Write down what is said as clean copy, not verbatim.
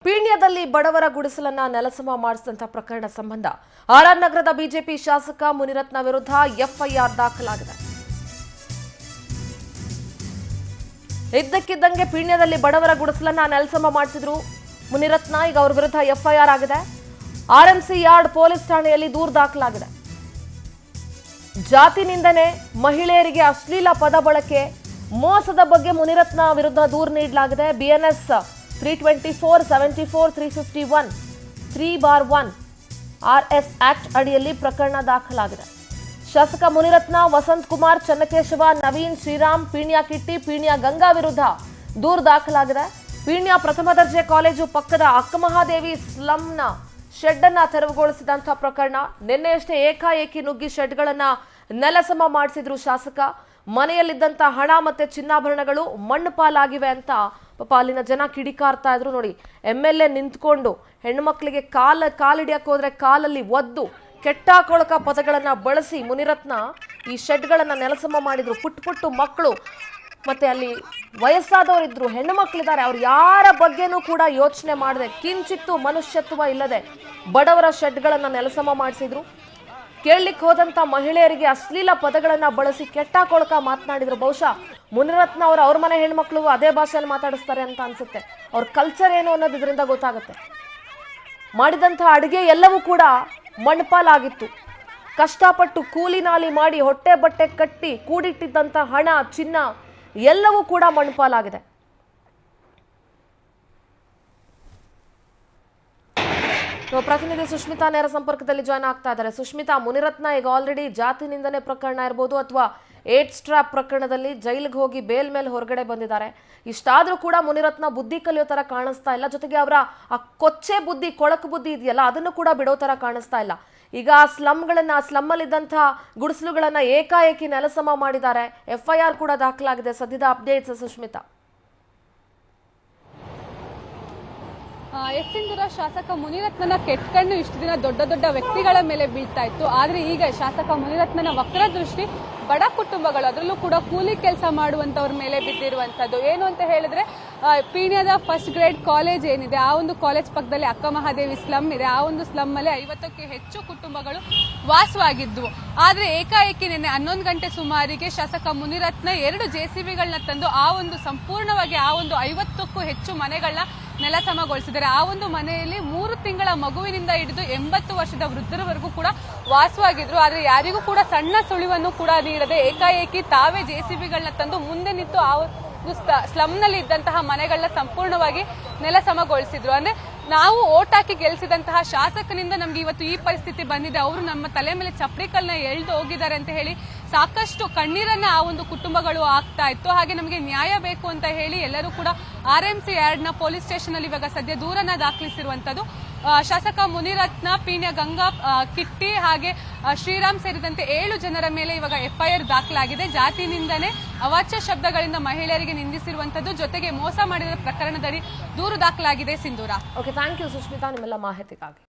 ಪೀಣ್ಯದಲ್ಲಿ ಬಡವರ ಗುಡಿಸಲನ್ನ ನೆಲಸಮ ಮಾಡಿಸಿದಂತ ಪ್ರಕರಣ ಸಂಬಂಧ ಆರ್ಆರ್ ನಗರದ ಬಿಜೆಪಿ ಶಾಸಕ ಮುನಿರತ್ನ ವಿರುದ್ಧ ಎಫ್ಐಆರ್ ದಾಖಲಾಗಿದೆ. ಇದ್ದಕ್ಕಿದ್ದಂಗೆ ಪೀಣ್ಯದಲ್ಲಿ ಬಡವರ ಗುಡಿಸಲನ್ನ ನೆಲಸಮ ಮಾಡಿಸಿದ್ರು ಮುನಿರತ್ನ. ಈಗ ಅವರ ವಿರುದ್ಧ ಎಫ್ಐಆರ್ ಆಗಿದೆ. ಆರ್ಎಂಸಿ ಯಾರ್ಡ್ ಪೊಲೀಸ್ ಠಾಣೆಯಲ್ಲಿ ದೂರು ದಾಖಲಾಗಿದೆ. ಜಾತಿ ನಿಂದನೆ, ಮಹಿಳೆಯರಿಗೆ ಅಶ್ಲೀಲ ಪದ ಬಳಕೆ, ಮೋಸದ ಬಗ್ಗೆ ಮುನಿರತ್ನ ವಿರುದ್ಧ ದೂರು ನೀಡಲಾಗಿದೆ. ಬಿಎನ್ಎಸ್ 324, 74, 351, 3/1 ಆರ್ಎಸ್ ಆಕ್ಟ್ ಅಡಿಯಲ್ಲಿ ಪ್ರಕರಣ ದಾಖಲಾಗಿದೆ. ಶಾಸಕ ಮುನಿರತ್ನ, ವಸಂತ್ ಕುಮಾರ್, ಚನ್ನಕೇಶವ, ನವೀನ್, ಶ್ರೀರಾಮ್, ಪೀಣ್ಯ ಕಿಟ್ಟಿ, ಪೀಣ್ಯ ಗಂಗಾ ವಿರುದ್ಧ ದೂರು ದಾಖಲಾಗಿದೆ. ಪೀಣ್ಯ ಪ್ರಥಮ ದರ್ಜೆ ಕಾಲೇಜು ಪಕ್ಕದ ಅಕ್ಕಮಹಾದೇವಿ ಸ್ಲಂನ ಶೆಡ್ ಅನ್ನ ತೆರವುಗೊಳಿಸಿದಂತಹ ಪ್ರಕರಣ. ನಿನ್ನೆಯಷ್ಟೇ ಏಕಾಏಕಿ ನುಗ್ಗಿ ಶೆಡ್ಗಳನ್ನ ನೆಲಸಮ ಮಾಡಿಸಿದ್ರು ಶಾಸಕ. ಮನೆಯಲ್ಲಿದ್ದಂತ ಹಣ ಮತ್ತೆ ಚಿನ್ನಾಭರಣಗಳು ಮಣ್ಣು ಪಾಲಾಗಿವೆ ಅಂತ ಪಾಪ ಅಲ್ಲಿನ ಜನ ಕಿಡಿಕಾರ್ತಾ ಇದ್ರು. ನೋಡಿ, MLA ನಿಂತ್ಕೊಂಡು ಹೆಣ್ಣು ಮಕ್ಕಳಿಗೆ ಕಾಲಿಡಿಯಕ್ಕೆ ಹೋದ್ರೆ ಕಾಲಲ್ಲಿ ಒದ್ದು ಕೆಟ್ಟಾಕೊಳಕ ಪದಗಳನ್ನ ಬಳಸಿ ಮುನಿರತ್ನ ಈ ಶೆಡ್ಗಳನ್ನ ನೆಲಸಮ ಮಾಡಿದ್ರು. ಪುಟ್ಟು ಮಕ್ಕಳು ಮತ್ತೆ ಅಲ್ಲಿ ವಯಸ್ಸಾದವರಿದ್ರು, ಹೆಣ್ಣು ಮಕ್ಕಳಿದ್ದಾರೆ, ಅವ್ರು ಯಾರ ಬಗ್ಗೆನೂ ಕೂಡ ಯೋಚನೆ ಮಾಡದೆ ಕಿಂಚಿತ್ತು ಮನುಷ್ಯತ್ವ ಇಲ್ಲದೆ ಬಡವರ ಶೆಡ್ಗಳನ್ನ ನೆಲಸಮ ಮಾಡಿಸಿದ್ರು. ಕೇಳಲಿಕ್ಕೆ ಹೋದಂತ ಮಹಿಳೆಯರಿಗೆ ಅಶ್ಲೀಲ ಪದಗಳನ್ನ ಬಳಸಿ ಕೆಟ್ಟಾಕೊಳಕ ಮಾತನಾಡಿದ್ರು. ಬಹುಶಃ ಮುನಿರತ್ನ ಅವ್ರ ಮನೆ ಹೆಣ್ಮಕ್ಳು ಅದೇ ಭಾಷೆಯಲ್ಲಿ ಮಾತಾಡಿಸ್ತಾರೆ ಅಂತ ಅನ್ಸುತ್ತೆ. ಅವ್ರ ಕಲ್ಚರ್ ಏನು ಅನ್ನೋದು ಇದರಿಂದ ಗೊತ್ತಾಗುತ್ತೆ. ಮಾಡಿದಂಥ ಅಡುಗೆ ಎಲ್ಲವೂ ಕೂಡ ಮಣ್ಪಾಲಾಗಿತ್ತು. ಕಷ್ಟಪಟ್ಟು ಕೂಲಿ ನಾಲಿ ಮಾಡಿ ಹೊಟ್ಟೆ ಬಟ್ಟೆ ಕಟ್ಟಿ ಕೂಡಿಟ್ಟಿದ್ದಂಥ ಹಣ, ಚಿನ್ನ ಎಲ್ಲವೂ ಕೂಡ ಮಣ್ಪಾಲಾಗಿದೆ. ಪ್ರತಿನಿಧಿ ಸುಷ್ಮಿತಾ ನೇರ ಸಂಪರ್ಕದಲ್ಲಿ ಜಾಯ್ನ್ ಆಗ್ತಾ ಇದ್ದಾರೆ. ಸುಷ್ಮಿತಾ, ಮುನಿರತ್ನ ಈಗ ಆಲ್ರೆಡಿ ಜಾತಿ ನಿಂದನೆ ಪ್ರಕರಣ ಇರ್ಬೋದು ಅಥವಾ ಏಟ್ ಸ್ಟ್ರಾಪ್ ಪ್ರಕರಣದಲ್ಲಿ ಜೈಲಿಗೆ ಹೋಗಿ ಬೇಲ್ ಮೇಲೆ ಹೊರಗಡೆ ಬಂದಿದ್ದಾರೆ. ಇಷ್ಟಾದ್ರೂ ಕೂಡ ಮುನಿರತ್ನ ಬುದ್ಧಿ ಕಲಿಯೋ ತರ ಕಾಣಿಸ್ತಾ ಇಲ್ಲ. ಜೊತೆಗೆ ಅವರ ಆ ಕೊಚ್ಚೆ ಬುದ್ಧಿ, ಕೊಳಕು ಬುದ್ಧಿ ಇದೆಯಲ್ಲ, ಅದನ್ನು ಕೂಡ ಬಿಡೋ ತರ ಕಾಣಿಸ್ತಾ ಇಲ್ಲ. ಈಗ ಸ್ಲಮ್ಮಲ್ಲಿದ್ದಂತಹ ಗುಡಿಸಲುಗಳನ್ನ ಏಕಾಏಕಿ ನೆಲಸಮ ಮಾಡಿದ್ದಾರೆ. FIR ಕೂಡ ದಾಖಲಾಗಿದೆ. ಸದ್ಯದ ಅಪ್ಡೇಟ್ಸ್ ಸುಷ್ಮಿತಾ. ಸಿಂಧೂರ, ಶಾಸಕ ಮುನಿರತ್ನನ ಕೆಟ್ಕಣ್ಣು ಇಷ್ಟು ದಿನ ದೊಡ್ಡ ದೊಡ್ಡ ವ್ಯಕ್ತಿಗಳ ಮೇಲೆ ಬೀಳ್ತಾ ಇತ್ತು. ಆದ್ರೆ ಈಗ ಶಾಸಕ ಮುನಿರತ್ನನ ವಕ್ರ ದೃಷ್ಟಿ ಬಡ ಕುಟುಂಬಗಳು, ಅದರಲ್ಲೂ ಕೂಡ ಕೂಲಿ ಕೆಲಸ ಮಾಡುವಂತವ್ರ ಮೇಲೆ ಬಿದ್ದಿರುವಂತದ್ದು. ಏನು ಅಂತ ಹೇಳಿದ್ರೆ, ಪೀಣ್ಯದ ಫಸ್ಟ್ ಗ್ರೇಡ್ ಕಾಲೇಜ್ ಏನಿದೆ, ಆ ಒಂದು ಕಾಲೇಜ್ ಪಕ್ಕದಲ್ಲಿ ಅಕ್ಕಮಹಾದೇವಿ ಸ್ಲಮ್ ಇದೆ. ಆ ಒಂದು ಸ್ಲಮ್ ಅಲ್ಲಿ 50ಕ್ಕೂ ಹೆಚ್ಚು ಕುಟುಂಬಗಳು ವಾಸವಾಗಿದ್ವು. ಆದ್ರೆ ಏಕಾಏಕಿ ನಿನ್ನೆ 11 ಗಂಟೆ ಸುಮಾರಿಗೆ ಶಾಸಕ ಮುನಿರತ್ನ 2 JCBಗಳನ್ನ ತಂದು ಆ ಒಂದು ಸಂಪೂರ್ಣವಾಗಿ ಆ ಒಂದು 50ಕ್ಕೂ ಹೆಚ್ಚು ಮನೆಗಳನ್ನ ನೆಲಸಮಗೊಳಿಸಿದ್ದಾರೆ. ಆ ಒಂದು ಮನೆಯಲ್ಲಿ 3 ತಿಂಗಳ ಮಗುವಿನಿಂದ ಹಿಡಿದು 80 ವರ್ಷದ ವೃದ್ಧರವರೆಗೂ ಕೂಡ ವಾಸವಾಗಿದ್ರು. ಆದ್ರೆ ಯಾರಿಗೂ ಕೂಡ ಸಣ್ಣ ಸುಳಿವನ್ನು ಕೂಡ ನೀಡದೆ ಏಕಾಏಕಿ ತಾವೇ JCBಗಳನ್ನ ತಂದು ಮುಂದೆ ನಿಂತು ಆ ಸ್ಲಮ್ನಲ್ಲಿ ಇದ್ದಂತಹ ಮನೆಗಳನ್ನ ಸಂಪೂರ್ಣವಾಗಿ ನೆಲಸಮಗೊಳಿಸಿದ್ರು. ಅಂದ್ರೆ ನಾವು ಓಟ್ ಹಾಕಿ ಗೆಲ್ಲಿಸಿದಂತಹ ಶಾಸಕನಿಂದ ನಮ್ಗೆ ಇವತ್ತು ಈ ಪರಿಸ್ಥಿತಿ ಬಂದಿದೆ, ಅವರು ನಮ್ಮ ತಲೆ ಮೇಲೆ ಚಪ್ಪಡಿ ಕಲ್ಲನ್ನ ಎಳ್ದು ಹೋಗಿದ್ದಾರೆ ಅಂತ ಹೇಳಿ ಸಾಕಷ್ಟು ಕಣ್ಣೀರನ್ನ ಆ ಒಂದು ಕುಟುಂಬಗಳು ಆಗ್ತಾ ಇತ್ತು. ಹಾಗೆ ನಮಗೆ ನ್ಯಾಯ ಬೇಕು ಅಂತ ಹೇಳಿ ಎಲ್ಲರೂ ಕೂಡ RMC ಯಾರ್ಡ್ನ ಪೊಲೀಸ್ ಸ್ಟೇಷನ್ ಅಲ್ಲಿ ಇವಾಗ ಸದ್ಯ ದೂರನ್ನ ದಾಖಲಿಸಿರುವಂತದ್ದು. ಶಾಸಕ ಮುನಿರತ್ನ, ಪೀಣ್ಯ ಗಂಗಾ, ಕಿಟ್ಟಿ ಹಾಗೆ ಶ್ರೀರಾಮ್ ಸೇರಿದಂತೆ 7 ಜನರ ಮೇಲೆ ಇವಾಗ FIR ದಾಖಲಾಗಿದೆ. ಜಾತಿ ನಿಂದನೆ, ಅವಾಚ್ಯ ಶಬ್ದಗಳಿಂದ ಮಹಿಳೆಯರಿಗೆ ನಿಂದಿಸಿರುವಂತದ್ದು, ಜೊತೆಗೆ ಮೋಸ ಮಾಡಿದ ಪ್ರಕರಣದಡಿ ದೂರು ದಾಖಲಾಗಿದೆ. ಸಿಂಧೂರ. ಓಕೆ, ಥ್ಯಾಂಕ್ ಯು ಸುಷ್ಮಿತಾ ನಿಮ್ಮೆಲ್ಲ ಮಾಹಿತಿಗಾಗಿ.